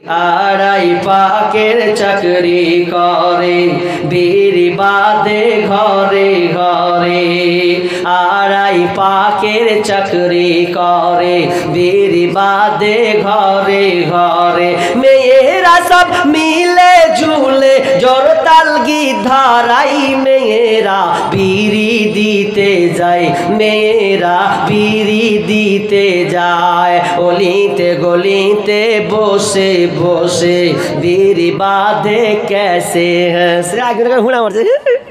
আড়াই পাকের চাকরি করে বিড়ি বাদে ঘরে ঘরে, আড়াই পাকের চাকরি করে বিড়ি বাদে ঘরে ঘরে। মেয়েরা সব মিলে ঝুলে জোরতাল গিধারাই, মেয়েরা বিড়ি দিতে যায়, মেয়েরা বিড়ি দিতে যায়। অলিতে গলিতে বসে বসে বিড়ি বাঁধে ক্যাসে হ্যাসে, হুড়া মারছে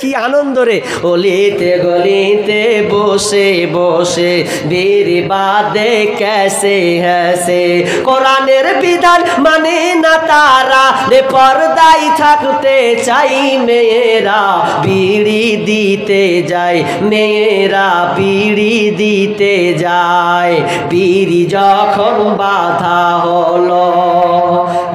কি আনন্দ রে। অলিতে গলিতে বসে বসে বিড়ি বাঁধে ক্যাসে হ্যাসে। কোরআনের বিধান মানে না তারা, বেপরদাই থাকতে চাই, মেয়েরা বিড়ি দিতে যায়, মেয়েরা বিড়ি দিতে যায়। বিড়ি যখন বাঁধা হলো,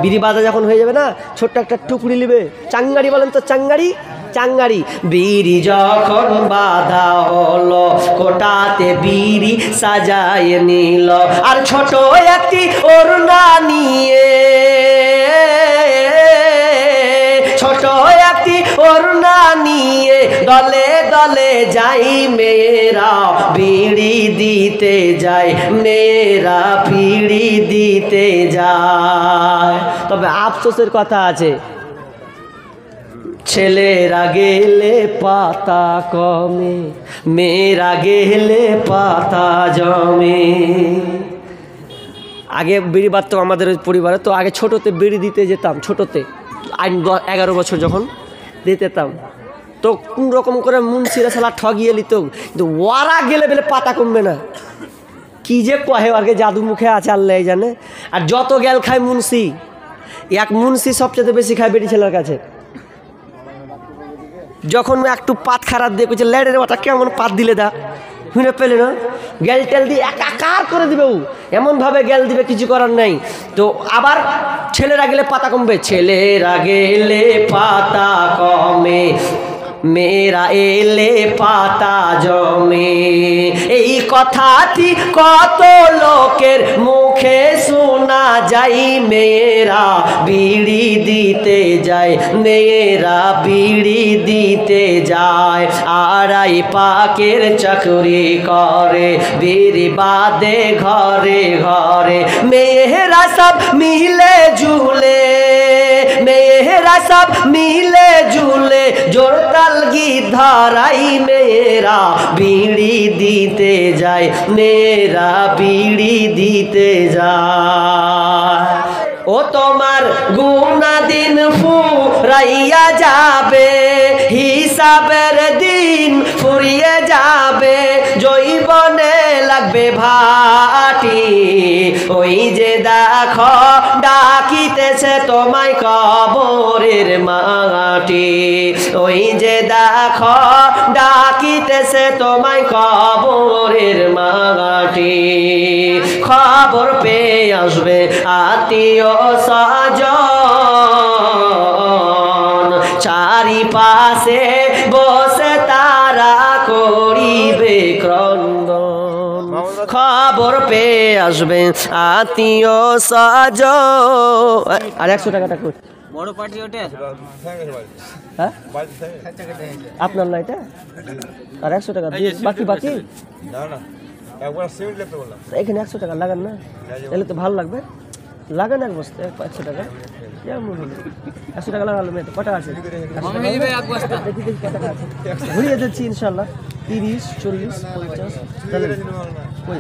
বিড়ি বাঁধা যখন হয়ে যাবে না, ছোট্ট একটা টুকরি নেবে, চাঙ্গারি বলেন তো, চাঙ্গারি চাঙ্গারি। বিড়ি যখন বাঁধা হলো, কোটাতে বিড়ি সাজায় নিল, আর ছোট একটি ওড়না নিয়ে, ছোট একটি ওড়না নিয়ে দলে দলে যাই, মেয়েরা বিড়ি দিতে যায়, মেয়েরা বিড়ি দিতে যায়। তবে আফসোসের কথা আছে, ছেলেরা গেলে পাতা কমে, মেয়েরা গেলে পাতা জমে। আগে বিড়ি বাঁধতো আমাদের পরিবারে, তো আগে ছোটোতে বিড়ি দিতে যেতাম, ছোটোতে 11 বছর যখন দিতে যেতাম, তো কোন রকম করে মুন্সিরা সালা ঠগিয়ে নিত, কিন্তু ওরা গেলে বেলে পাতা কমবে না। কি যে কহে আগে জাদু মুখে আছে আল্লাহ জানে। আর যত গেল খায় মুন্সি, এক মুন্সি সবচেয়ে বেশি খায় বেটি ছেলের কাছে। যখন একটু পাত খারাপ দিয়ে কইছে লেডের মাথা কেমন পাত দিলে দা শুনে পেলে না, গেল টেল দিয়ে একাকার করে দিবে, ও এমনভাবে গেল দিবে কিছু করার নেই। তো আবার ছেলেরা গেলে পাতা কমবে, ছেলেরা গেলে পাতা কমে, মেয়েরা এলে পাতা জমে। এই কথাটি কত লোকের মুখে শোনা যায়, মেয়েরা বিড়ি দিতে যায়, মেয়েরা বিড়ি দিতে যায়। আড়াই পাকের চাকরি করে বিড়ি বাঁধে ঘরে ঘরে, মেয়েরা সব মিলে ঝুলে, মেয়েরা সব মিলে ঝুলে জোরতাল গিধারাই, মেয়েরা বিড়ি দিতে যায়, মেয়েরা বিড়ি দিতে যায়। ও তোমার গুনা দিন ফুরাইয়া যাবে, হিসাবের দিন ফুরিয়ে যাবে, জৈবনে লাগবে ভাটি, ওই যে দেখো ডাকিতেছে তোমায় কবরের মাটি, ওই যে দেখো ডাকিতেছে তোমায় কবরের মাটি। খবর পেয়ে আসবে আত্মীয় স্বজন, চারিপাশে বসে তারা করিবে ক্রন্দন। খবর পেয়ে আসবে আত্মীয় স্বজন। আর 100 টাকাটা কই বড় পার্টি ওঠে, হ্যাঁ আপনার না এটা? আর 100 টাকা দিয়ে বাকি বাকি না না, একবার সিমেন্ট লাগতে বললাম, এখানে 100 টাকা লাগান না, তাহলে তো ভালো লাগবে। লাগান এক বস্তা 100 টাকা, 100 টাকা লাগালো। মেয়ে কটা আছে? দেখি দেখি কত টাকা আছে, ঘুরিয়ে দিচ্ছি ইনশাল্লাহ। 30, 40, 50, তাহলে কই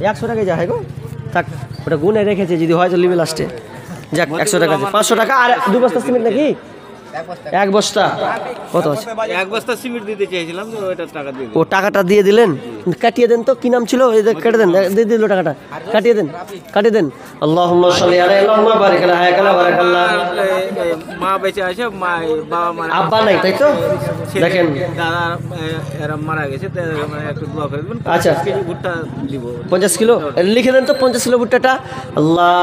100 টাকায় যা হয় গো, থাক ওটা গুনে রেখেছে, যদি হয় তো লিবে লাস্টে। যাক 100 টাকা, 500 টাকা। আর 2 বস্তা সিমেন্ট নাকি? 1 বস্তা কত আছে? 1 বস্তা সিমেন্ট দিতে চাইছিলাম, তো ওইটা টাকা দিয়ে ও টাকাটা দিয়ে দিলেন। কাটিয়ে দেন তো, কি নাম ছিল? কেটে দেন, দিয়ে দিল টাকাটা, কাটিয়ে দেন, কাটিয়ে দেন। আল্লাহুম্মা সাল্লি আলাইহি আল্লাহুম্মা বারিক আলা হায়াকালা বারাকাল্লাহ। মা বেঁচে আছে, মা বাবা মারা, আব্বা নাই তাই তো? দেখেন দাদা এরা মারা গেছে, তো একটু দোয়া করে দিবেন। আচ্ছা 50 কেজি ভুট্টা দিব, 50 কিলো লিখে দেন তো, 50 কিলো ভুট্টাটা। আল্লাহ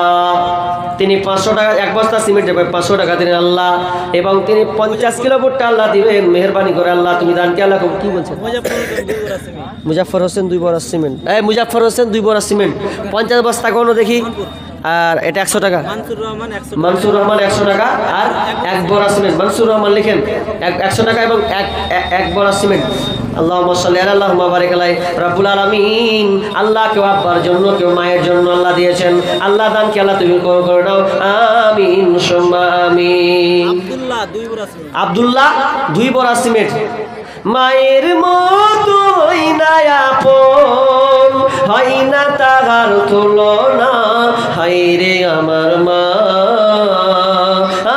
তিনি 500 টাকা, 1 বস্তা সিমেন্ট দেবে 500 টাকা দিলেন আল্লাহ, এবং তিনি 50 কিলো ভুট্টা আল্লাহ দিবেন মেহেরবানি করে। আল্লাহ তুমি দান কি আল্লাহ কি বলছেন? মুজাফফর হোসেন 2 বড়া সিমেন্ট, মুজাফফর হোসেন 2 বড়া সিমেন্ট 50 বস্তা কোনো দেখি। আর এটা 100 টাকা। মনসুর রহমান 100 টাকা আর 1 বড়া সিমেন্ট। মনসুর রহমান লিখেন 100 টাকা এবং এক বড়া সিমেন্ট। আল্লাহুম্মা সাল্লি আলা আল্লাহুম্মা বারিক আলাইহি। রব্বুল আলামিন, আল্লাহ কেউ আব্বার জন্য কেউ মায়ের জন্য আল্লাহ দিয়েছেন, আল্লাহ দানকে আল্লাহ তুমি কবুল করে নাও, আমিন সুম্মা আমিন। আব্দুল্লাহ 2 বড়া সিমেন্ট। মায়ের মতো হই না আপন, হয় না তাহার তুলনা, হায় রে আমার মা,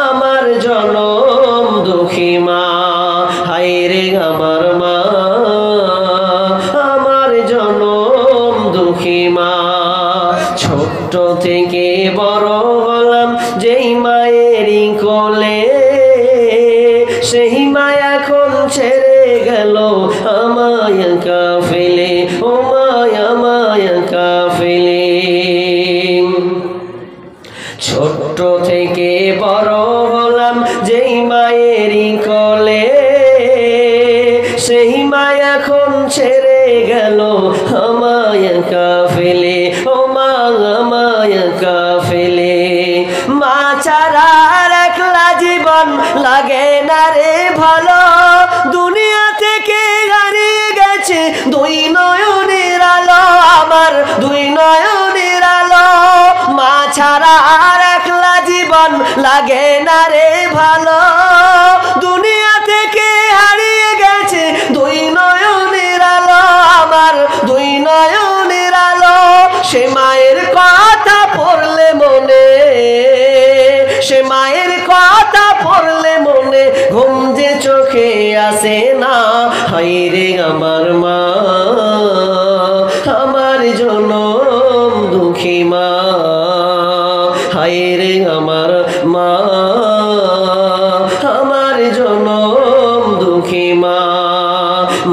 আমার জনম দুঃখী মা, হায় রে আমার মা, আমার জনম দুঃখী মা। ছোট্ট থেকে বড় হলাম যেই মায়েরই কোলে, সেই মা এখন ছেড়ে গেল আমায় কাফেলে, ও মায়া মায়া কাফেলে। ছোট্ট থেকে বড় হলাম যেই মায়েরই কোলে, সেই মা এখন ছেড়ে গেল আমায় কাফেলে, ও মা আমায় কাফেলে। মা ছাড়া একলা জীবন লাগে না রে ভালো, দুনিয়া থেকে হারিয়ে গেছে 2 নয়নের আলো, আমার 2 নয়নের আলো। মা ছাড়া আর একলা জীবন লাগে না রে ভালো, দুনিয়া থেকে হারিয়ে গেছে 2 নয়নের আলো, আমার 2 নয়নের আলো। সে মায়ের কথা পড়লে মনে, সে মায়ের কথা পড়লে মনে ঘুম যে চোখে আসে না, হায় রে আমার মা, আমার জনম দুঃখী মা, হায় রে আমার মা, আমার জনম দুঃখী মা।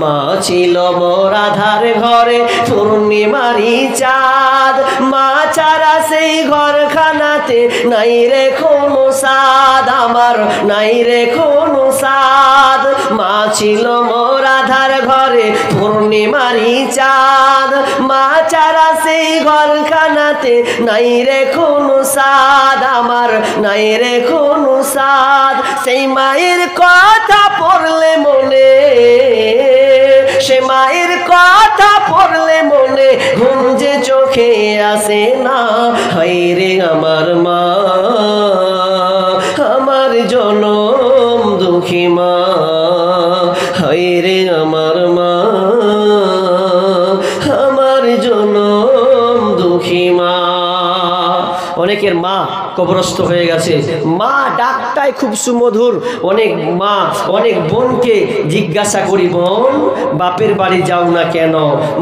মা ছিল মোর আধার ঘরে পূর্ণিমারি চাঁদ, মা ছাড়া সেই ঘরখানাতে নাই রে কোনো সাদ, আমার নাই রে কোনো সাদ। মা ছিল মোর আধার ঘরে পূর্ণিমারি চাঁদ, মা ছাড়া সেই ঘরখানাতে নাই রে কোনো সাদ, আমার নাই রে কোনো সাদ। সেই মায়ের কথা পড়লে মনে, সে মায়ের কথা পড়লে মনে ঘুম যে চোখে আসে না, হায় রে আমার মা, আমার জনম দুঃখী মা, হায় রে আমার মা, আমার জনম দুঃখী মা। অনেকের মা কবরস্থ হয়ে গেছে, মা ডাকটাই খুব সুমধুর। অনেক মা অনেক বোনকে জিজ্ঞাসা করি, বোন বাপের বাড়ি যাও না কেন,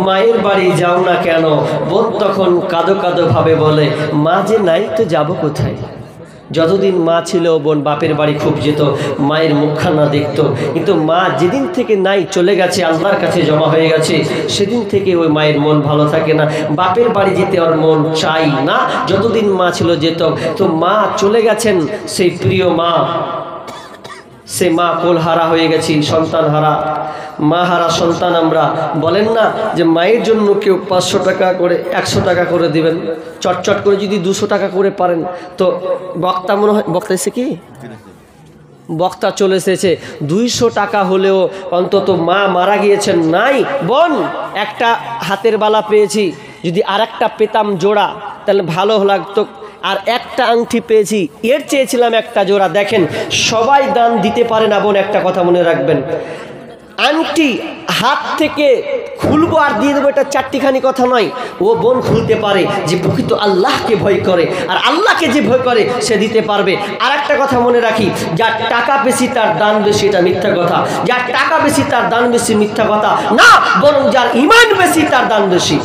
মায়ের বাড়ি যাও না কেন? বোন তখন কাঁদো কাঁদো ভাবে বলে, মা যে নাই তো যাব কোথায়। যতদিন মা ছিল বোন বাপের বাড়ি খুব যেত, মায়ের মুখখানা দেখতো, কিন্তু মা যেদিন থেকে নাই চলে গেছে, আল্লাহর কাছে জমা হয়ে গেছে, সেদিন থেকে ওই মায়ের মন ভালো থাকে না, বাপের বাড়ি যেতে ওর মন চাই না। যতদিন মা ছিল যেত। তো মা চলে গেছেন, সেই প্রিয় মা, সে মা কোলহারা হয়ে গেছি, সন্তান হারা, মা হারা সন্তান আমরা। বলেন না যে মায়ের জন্য কেউ 500 টাকা করে 100 টাকা করে দিবেন, চটচট করে যদি 200 টাকা করে পারেন তো বক্তা মনে হয়, বক্তা এসে কি বক্তা চলে এসেছে, 200 টাকা হলেও অন্তত মা মারা গিয়েছেন নাই। বোন একটা হাতের বালা পেয়েছি, যদি আর একটা পেতাম জোড়া তাহলে ভালো লাগতো। আর একটা আংটি পেয়েছি, এর চেয়েছিলাম একটা জোড়া। দেখেন সবাই দান দিতে পারে না বোন, একটা কথা মনে রাখবেন। আংটি হাত থেকে খুলবো আর দিয়ে দেবো, এটা চারটিখানি কথা নয়। ও বোন খুলতে পারে যে প্রকৃত আল্লাহকে ভয় করে, আর আল্লাহকে যে ভয় করে সে দিতে পারবে। আর একটা কথা মনে রাখি, যার টাকা বেশি তার দান বেশি, এটা মিথ্যা কথা। যার টাকা বেশি তার দান বেশি, মিথ্যা কথা না, বরং যার ঈমান বেশি তার দান বেশি।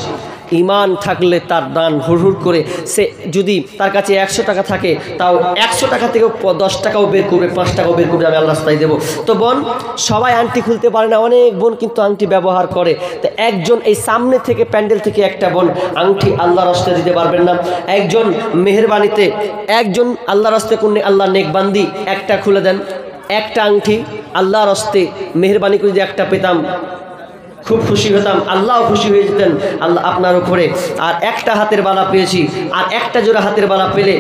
ঈমান থাকলে তার দান হুড় করে, সে যদি তার কাছে 100 টাকা থাকে তাও 100 টাকা থেকেও 10 টাকাও বের করবে, 5 টাকাও বের করবে, আমি আল্লাহ রাস্তায় দেবো। তো বোন সবাই আংটি খুলতে পারে না, অনেক বোন কিন্তু আংটি ব্যবহার করে। তো একজন এই সামনে থেকে প্যান্ডেল থেকে একটা বোন আংটি আল্লাহ রাস্তায় দিতে পারবেন না, একজন মেহেরবানিতে একজন আল্লাহ রাস্তায় কোন আল্লাহ নেকবান্দি একটা খুলে দেন, একটা আংটি আল্লাহর হস্তে মেহেরবানি করে যদি একটা পেতাম খুব খুশি হতাম, আল্লাহও খুশি হয়ে যেতেন আল্লাহ আপনার উপরে। আর একটা হাতের বালা পেয়েছি, আর একটা জোড়া হাতের বালা পেলে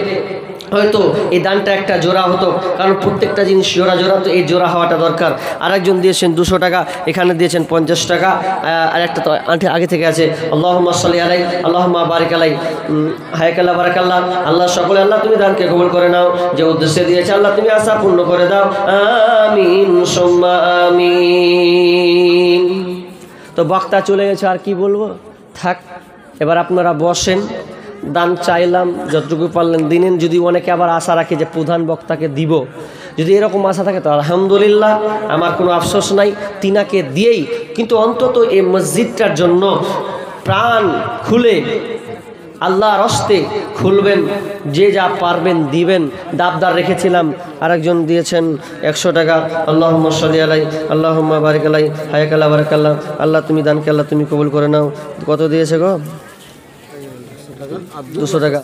হয়তো এই দানটা একটা জোড়া হতো, কারণ প্রত্যেকটা জিনিস জোড়া জোড়া, তো এই জোড়া হওয়াটা দরকার। আরেকজন দিয়েছেন 200 টাকা, এখানে দিয়েছেন 50 টাকা, আর একটা তো আগে থেকে আছে আল্লাহুম্মা সাল্লি আলাই আল্লাহুম্মা বারিক আলাই হায়াকাল্লাহ বারাকাল্লাহ। আল্লাহ সকলে আল্লাহ তুমি দানকে কবুল করে নাও, যে উদ্দেশ্যে দিয়েছে আল্লাহ তুমি আশা পূর্ণ করে দাও, আমিন সুম্মা আমিন। তো বক্তা চলে গেছে, আর কি বলবো, থাক। এবার আপনারা বসেন, দান চাইলাম যতটুকু পারলেন দিনেন। যদি অনেকে আবার আশা রাখে যে প্রধান বক্তাকে দিব, যদি এরকম আশা থাকে তো আলহামদুলিল্লাহ, আমার কোনো আফসোস নাই, তিনাকে দিয়েই। কিন্তু অন্তত এই মসজিদটার জন্য প্রাণ খুলে আল্লাহর হস্তে খুলবেন, যে যা পারবেন দিবেন। দাবদার রেখেছিলাম, আরেকজন দিয়েছেন 100 টাকা, আল্লাহুম্মা সাল্লি আলাই আল্লাহুম্মা বারিক আলাই হায়াকাল্লাহ বারাকাল্লাহ। আল্লাহ তুমি দানকে আল্লাহ তুমি কবুল করে নাও। কত দিয়েছে গো? 200 টাকা।